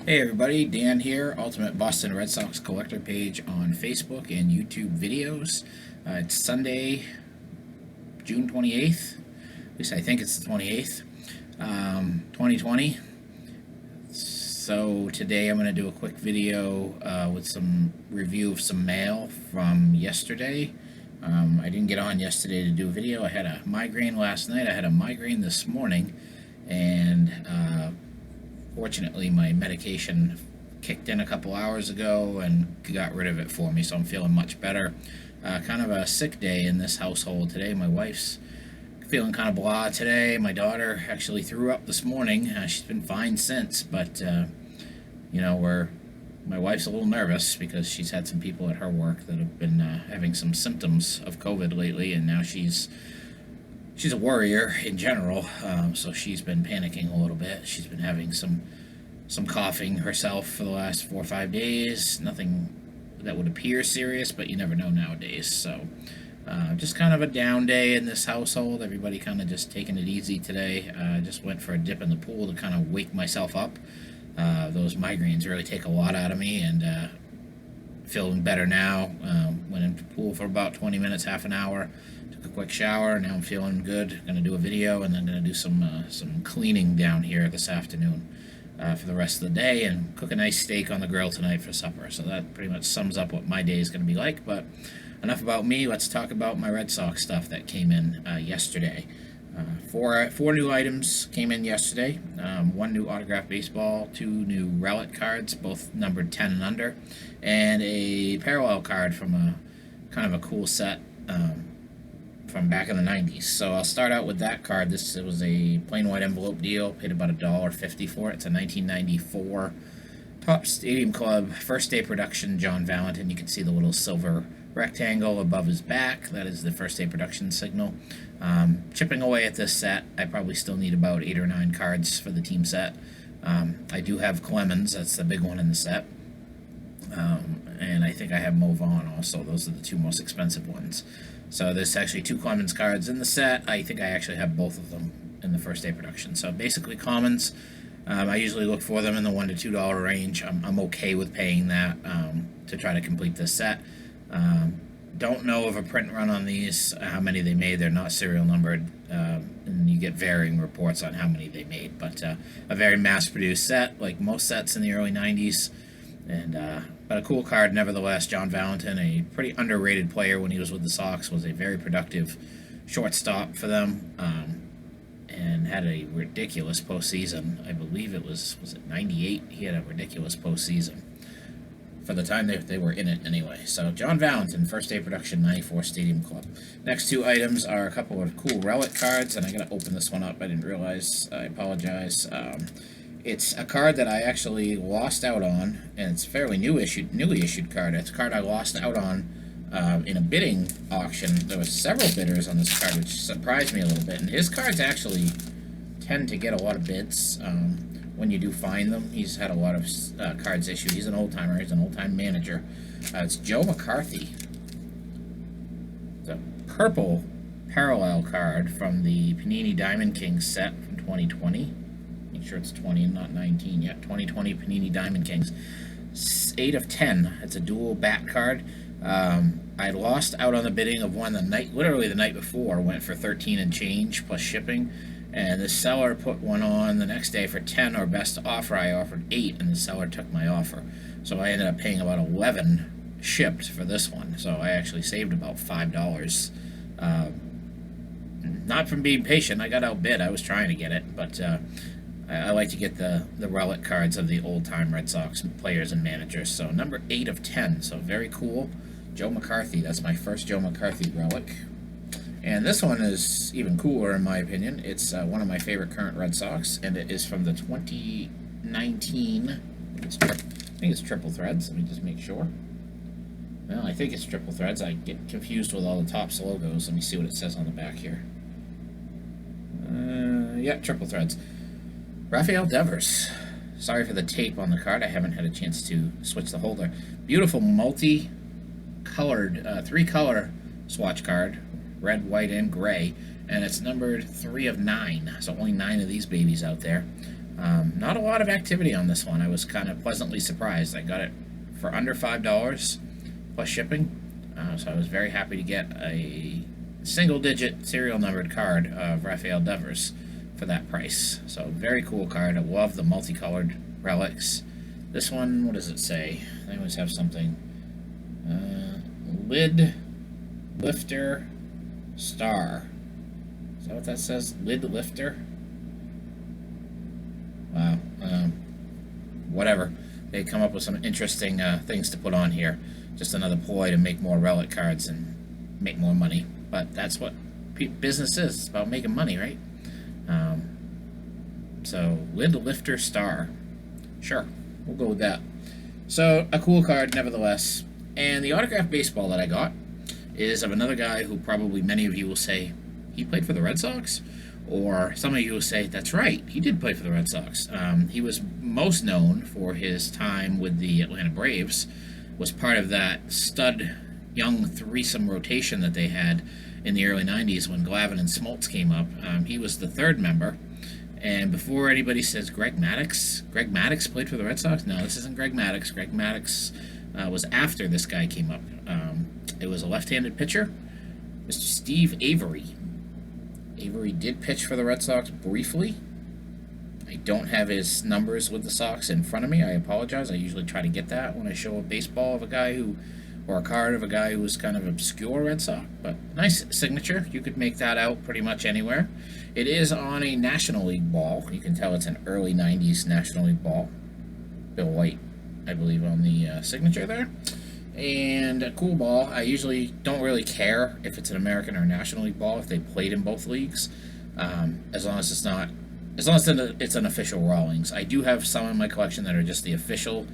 Hey everybody, Dan here, Ultimate Boston Red Sox Collector page on Facebook and YouTube videos. It's Sunday, June 28th, at least I think it's the 28th, 2020. So today I'm going to do a quick video with some review of some mail from yesterday. I didn't get on yesterday to do a video. I had a migraine last night, I had a migraine this morning, and fortunately, my medication kicked in a couple hours ago and got rid of it for me, so I'm feeling much better. Kind of a sick day in this household today. My wife's feeling kind of blah today. My daughter actually threw up this morning. She's been fine since, but my wife's a little nervous because she's had some people at her work that have been having some symptoms of COVID lately, and now she's a worrier in general, so she's been panicking a little bit. She's been having some coughing herself for the last 4 or 5 days. Nothing that would appear serious, but you never know nowadays. So just kind of a down day in this household. Everybody kind of just taking it easy today. Just went for a dip in the pool to kind of wake myself up. Those migraines really take a lot out of me, and feeling better now. Went into the pool for about 20 minutes, half an hour. Took a quick shower. Now I'm feeling good. Going to do a video, and then going to do some cleaning down here this afternoon for the rest of the day, and cook a nice steak on the grill tonight for supper. So that pretty much sums up what my day is going to be like. But enough about me. Let's talk about my Red Sox stuff that came in yesterday. Four new items came in yesterday. One new autographed baseball, two new relic cards, both numbered 10 and under, and a parallel card from a kind of a cool set from back in the 90s. So I'll start out with that card. It was a plain white envelope deal. Paid about $1.50 for it. It's a 1994 Topps Stadium Club first day production John Valentin. You can see the little silver rectangle above his back. That is the first day production signal. Chipping away at this set, I probably still need about 8 or 9 cards for the team set. I do have Clemens, that's the big one in the set. And I think I have Mo Vaughn also. Those are the two most expensive ones. So there's actually 2 Clemens cards in the set. I think I actually have both of them in the first day production. So basically commons. I usually look for them in the $1 to $2 range. I'm okay with paying that to try to complete this set. Don't know of a print run on these, how many they made. They're not serial numbered, and you get varying reports on how many they made. But a very mass-produced set, like most sets in the early 90s. But a cool card nevertheless. John Valentin, a pretty underrated player when he was with the Sox, was a very productive shortstop for them, and had a ridiculous postseason. I believe it was it 98? He had a ridiculous postseason for the time they were in it anyway. So John Valentin, first day production, 94 Stadium Club. Next 2 items are a couple of cool relic cards, and I gotta open this one up. I didn't realize. I apologize. It's a card that I actually lost out on, and it's a fairly newly issued card. It's a card I lost out on in a bidding auction. There were several bidders on this card, which surprised me a little bit. And his cards actually tend to get a lot of bids when you do find them. He's had a lot of cards issued. He's an old-timer. He's an old-time manager. It's Joe McCarthy. It's a purple parallel card from the Panini Diamond Kings set from 2020. Make sure it's 20 and not 19 yet. 2020 Panini Diamond Kings. 8 of 10. It's a dual bat card. I lost out on the bidding of one literally the night before. Went for 13 and change plus shipping. And the seller put one on the next day for 10 or best offer. I offered 8, and the seller took my offer. So I ended up paying about 11 shipped for this one. So I actually saved about $5. Not from being patient. I got outbid. I was trying to get it, but I like to get the relic cards of the old-time Red Sox players and managers. So number 8 of 10. So very cool. Joe McCarthy. That's my first Joe McCarthy relic. And this one is even cooler in my opinion. It's one of my favorite current Red Sox, and it is from the 2019. I think it's triple threads. Let me just make sure. Well, I think it's triple threads. I get confused with all the Topps logos. Let me see what it says on the back here. Yeah, triple threads. Rafael Devers. Sorry for the tape on the card. I haven't had a chance to switch the holder. Beautiful multi-colored, 3-color swatch card. Red, white, and gray. And it's numbered 3 of 9. So only 9 of these babies out there. Not a lot of activity on this one. I was kind of pleasantly surprised. I got it for under $5 plus shipping, so I was very happy to get a single-digit serial numbered card of Rafael Devers for that price. So very cool card. I love the multicolored relics. This one, what does it say? They always have something. Lid Lifter Star. Is that what that says? Lid Lifter? Wow. Whatever. They come up with some interesting things to put on here. Just another ploy to make more relic cards and make more money. But that's what business is. It's about making money, right? So, Lid Lifter Star. Sure. We'll go with that. So, a cool card, nevertheless. And the autographed baseball that I got is of another guy who probably many of you will say, he played for the Red Sox? Or some of you will say, that's right, he did play for the Red Sox. He was most known for his time with the Atlanta Braves, was part of that stud young threesome rotation that they had in the early 90s when Glavine and Smoltz came up. He was the third member. And before anybody says Greg Maddux played for the Red Sox? No, this isn't Greg Maddux. Greg Maddux was after this guy came up. It was a left-handed pitcher, Mr. Steve Avery. Avery did pitch for the Red Sox briefly. I don't have his numbers with the Sox in front of me. I apologize. I usually try to get that when I show a baseball of a guy who, or a card of a guy who was kind of obscure Red Sox. But nice signature. You could make that out pretty much anywhere. It is on a National League ball. You can tell it's an early 90s National League ball. Bill White, I believe, on the signature there. And a cool ball. I usually don't really care if it's an American or National League ball if they played in both leagues, as long as it's not, as long as it's an official Rawlings. I do have some in my collection that are just the official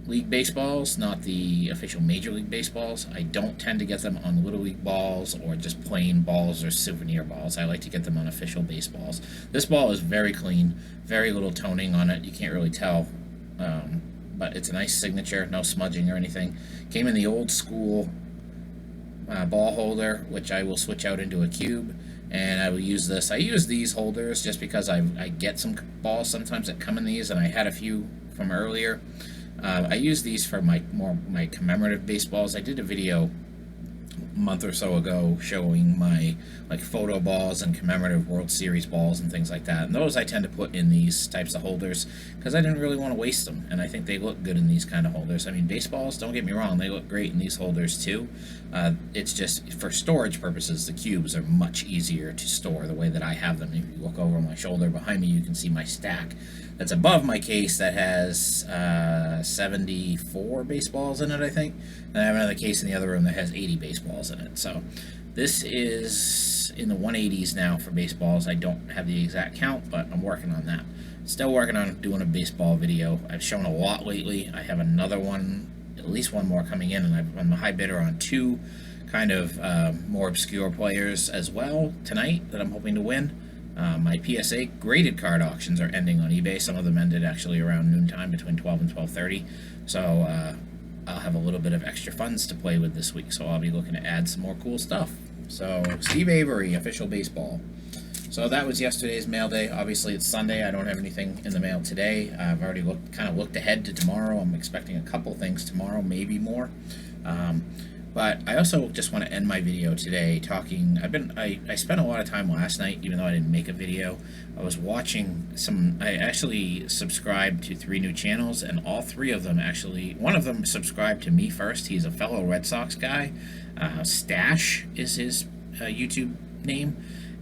league baseballs, not the official Major League baseballs. I don't tend to get them on Little League balls or just plain balls or souvenir balls. I like to get them on official baseballs. This ball is very clean, very little toning on it. You can't really tell. But it's a nice signature, no smudging or anything. Came in the old school ball holder, which I will switch out into a cube, and I will use this. I use these holders just because I get some balls sometimes that come in these, and I had a few from earlier. I use these for my commemorative baseballs. I did a video a month or so ago showing my photo balls and commemorative World Series balls and things like that, and those I tend to put in these types of holders because I didn't really want to waste them, and I think they look good in these kind of holders. I mean, baseballs, don't get me wrong, they look great in these holders too. It's just for storage purposes, the cubes are much easier to store the way that I have them. If you look over my shoulder behind me, you can see my stack that's above my case that has 74 baseballs in it, I think. And I have another case in the other room that has 80 baseballs in it. So this is in the 180s now for baseballs. I don't have the exact count, but I'm working on that. Still working on doing a baseball video. I've shown a lot lately. I have another one, at least one more coming in, and I'm a high bidder on two kind of more obscure players as well tonight that I'm hoping to win. My PSA graded card auctions are ending on eBay. Some of them ended actually around noontime between 12 and 12:30. So I'll have a little bit of extra funds to play with this week. So I'll be looking to add some more cool stuff. So Steve Avery, official baseball. So that was yesterday's mail day. Obviously it's Sunday. I don't have anything in the mail today. I've already looked ahead to tomorrow. I'm expecting a couple things tomorrow, maybe more. But I also just want to end my video today talking. I spent a lot of time last night, even though I didn't make a video. I was watching I actually subscribed to 3 new channels, and all 3 of them actually, one of them subscribed to me first. He's a fellow Red Sox guy. Stash is his YouTube name,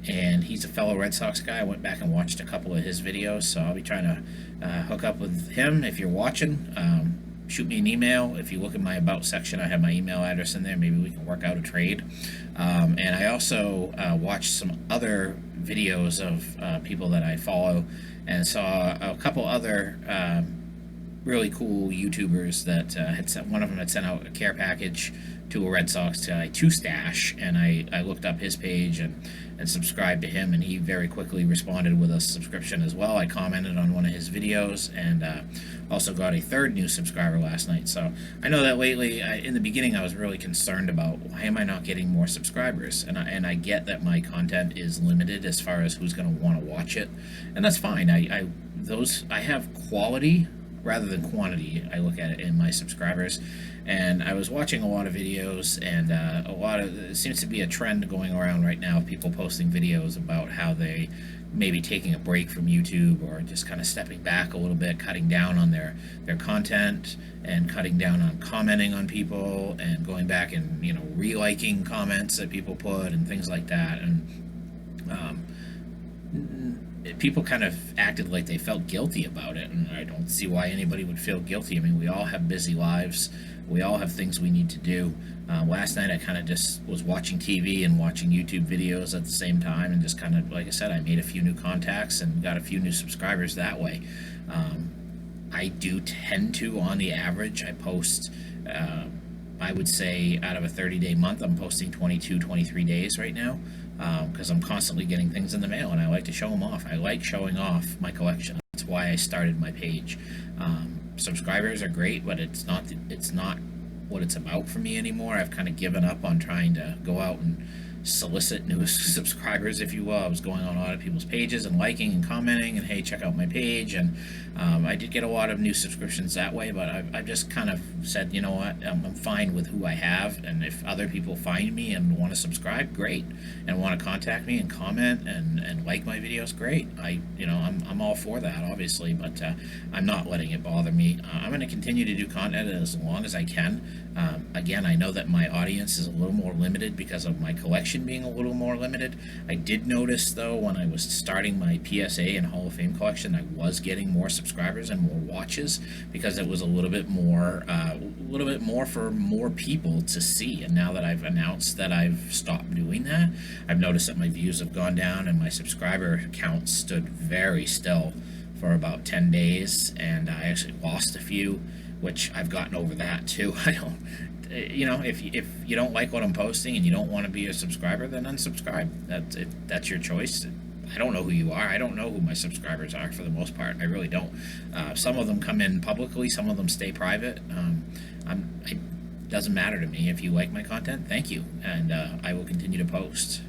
and he's a fellow Red Sox guy. I went back and watched a couple of his videos, so I'll be trying to hook up with him. If you're watching, shoot me an email. If you look at my About section, I have my email address in there. Maybe we can work out a trade. And I also watched some other videos of people that I follow, and saw a couple other really cool YouTubers that had sent, one of them had sent out a care package to a Red Sox guy to Stash, and I looked up his page and subscribed to him, and he very quickly responded with a subscription as well. I commented on one of his videos, and also got a 3rd new subscriber last night. So I know that lately, in the beginning, I was really concerned about why am I not getting more subscribers, and I get that my content is limited as far as who's going to want to watch it, and that's fine. those I have quality rather than quantity. I look at it in my subscribers, and I was watching a lot of videos, and it seems to be a trend going around right now of people posting videos about how they maybe taking a break from YouTube, or just kind of stepping back a little bit, cutting down on their content, and cutting down on commenting on people, and going back and reliking comments that people put and things like that. And people kind of acted like they felt guilty about it, and I don't see why anybody would feel guilty. I mean, we all have busy lives. We all have things we need to do. Last night I kind of just was watching TV and watching YouTube videos at the same time, and just kind of, like I said, I made a few new contacts and got a few new subscribers that way. I do tend to, on the average, I post, I would say out of a 30-day month, I'm posting 22, 23 days right now, because I'm constantly getting things in the mail, and I like to show them off. I like showing off my collection. That's why I started my page. Subscribers are great, but it's not what it's about for me anymore. I've kind of given up on trying to go out and solicit new subscribers, if you will. I was going on a lot of people's pages and liking and commenting, and hey, check out my page, and I did get a lot of new subscriptions that way, but I've just kind of said, you know what, I'm fine with who I have, and if other people find me and want to subscribe, great, and want to contact me and comment and like my videos, great. I'm all for that, obviously, but I'm not letting it bother me. I'm going to continue to do content as long as I can. Again, I know that my audience is a little more limited because of my collection being a little more limited. I did notice, though, when I was starting my PSA and Hall of Fame collection, I was getting more subscribers and more watches because it was a little bit more for more people to see. And now that I've announced that I've stopped doing that, I've noticed that my views have gone down and my subscriber count stood very still for about 10 days, and I actually lost a few, which I've gotten over that too. I don't, if you don't like what I'm posting and you don't want to be a subscriber, then unsubscribe. That's your choice. I don't know who you are. I don't know who my subscribers are for the most part. I really don't. Some of them come in publicly. Some of them stay private. It doesn't matter to me. If you like my content, thank you, and I will continue to post.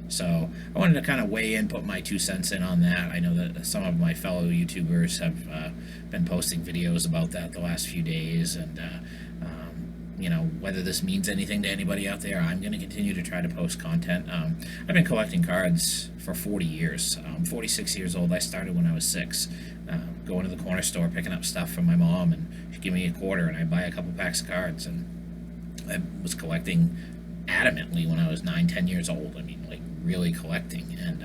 So I wanted to kind of weigh in, put my 2 cents in on that. I know that some of my fellow YouTubers have been posting videos about that the last few days, and whether this means anything to anybody out there, I'm going to continue to try to post content. I've been collecting cards for 40 years. I'm 46 years old. I started when I was 6, going to the corner store, picking up stuff from my mom, and she'd give me a quarter, and I'd buy a couple packs of cards, and I was collecting adamantly when I was 9, 10 years old. I mean, like, really collecting, and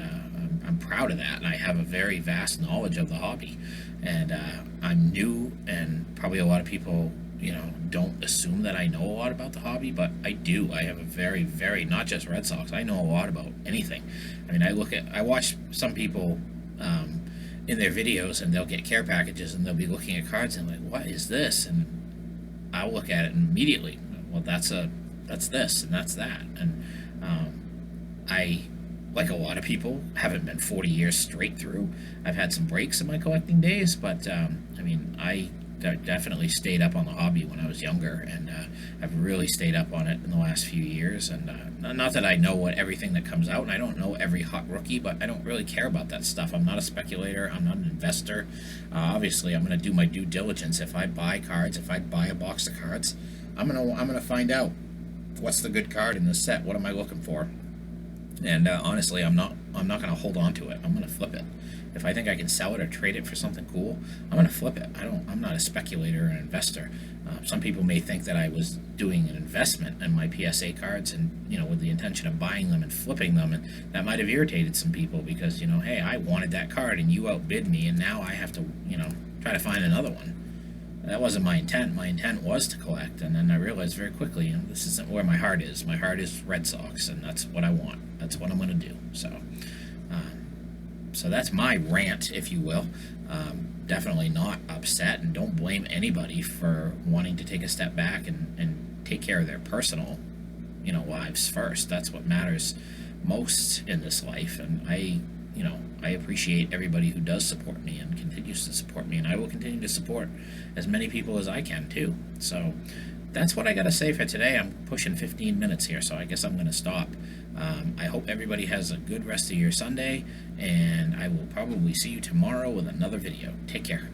I'm proud of that, and I have a very vast knowledge of the hobby, and I'm new, and probably a lot of people don't assume that I know a lot about the hobby, but I do. I have a very, very, not just Red Sox, I know a lot about anything. I mean, I watch some people in their videos, and they'll get care packages, and they'll be looking at cards and like, what is this? And I'll look at it and immediately, well, that's this and that's that. And I, like a lot of people, haven't been 40 years straight through. I've had some breaks in my collecting days, but I definitely stayed up on the hobby when I was younger, and I've really stayed up on it in the last few years. And not that I know everything that comes out, and I don't know every hot rookie, but I don't really care about that stuff. I'm not a speculator. I'm not an investor. Obviously, I'm going to do my due diligence. If I buy cards, if I buy a box of cards, I'm gonna find out what's the good card in this set. What am I looking for? And honestly, I'm not going to hold on to it. I'm going to flip it. If I think I can sell it or trade it for something cool, I'm going to flip it. I'm not a speculator or an investor. Some people may think that I was doing an investment in my PSA cards, and with the intention of buying them and flipping them, and that might have irritated some people because hey, I wanted that card and you outbid me, and now I have to try to find another one. That wasn't my intent. My intent was to collect, and then I realized very quickly, this isn't where my heart is. My heart is Red Sox, and that's what I want. That's what I'm going to do. So that's my rant, if you will. Definitely not upset, and don't blame anybody for wanting to take a step back and take care of their personal, lives first. That's what matters most in this life, and I appreciate everybody who does support me and continues to support me, and I will continue to support as many people as I can too. So that's what I got to say for today. I'm pushing 15 minutes here, so I guess I'm going to stop. I hope everybody has a good rest of your Sunday, and I will probably see you tomorrow with another video. Take care.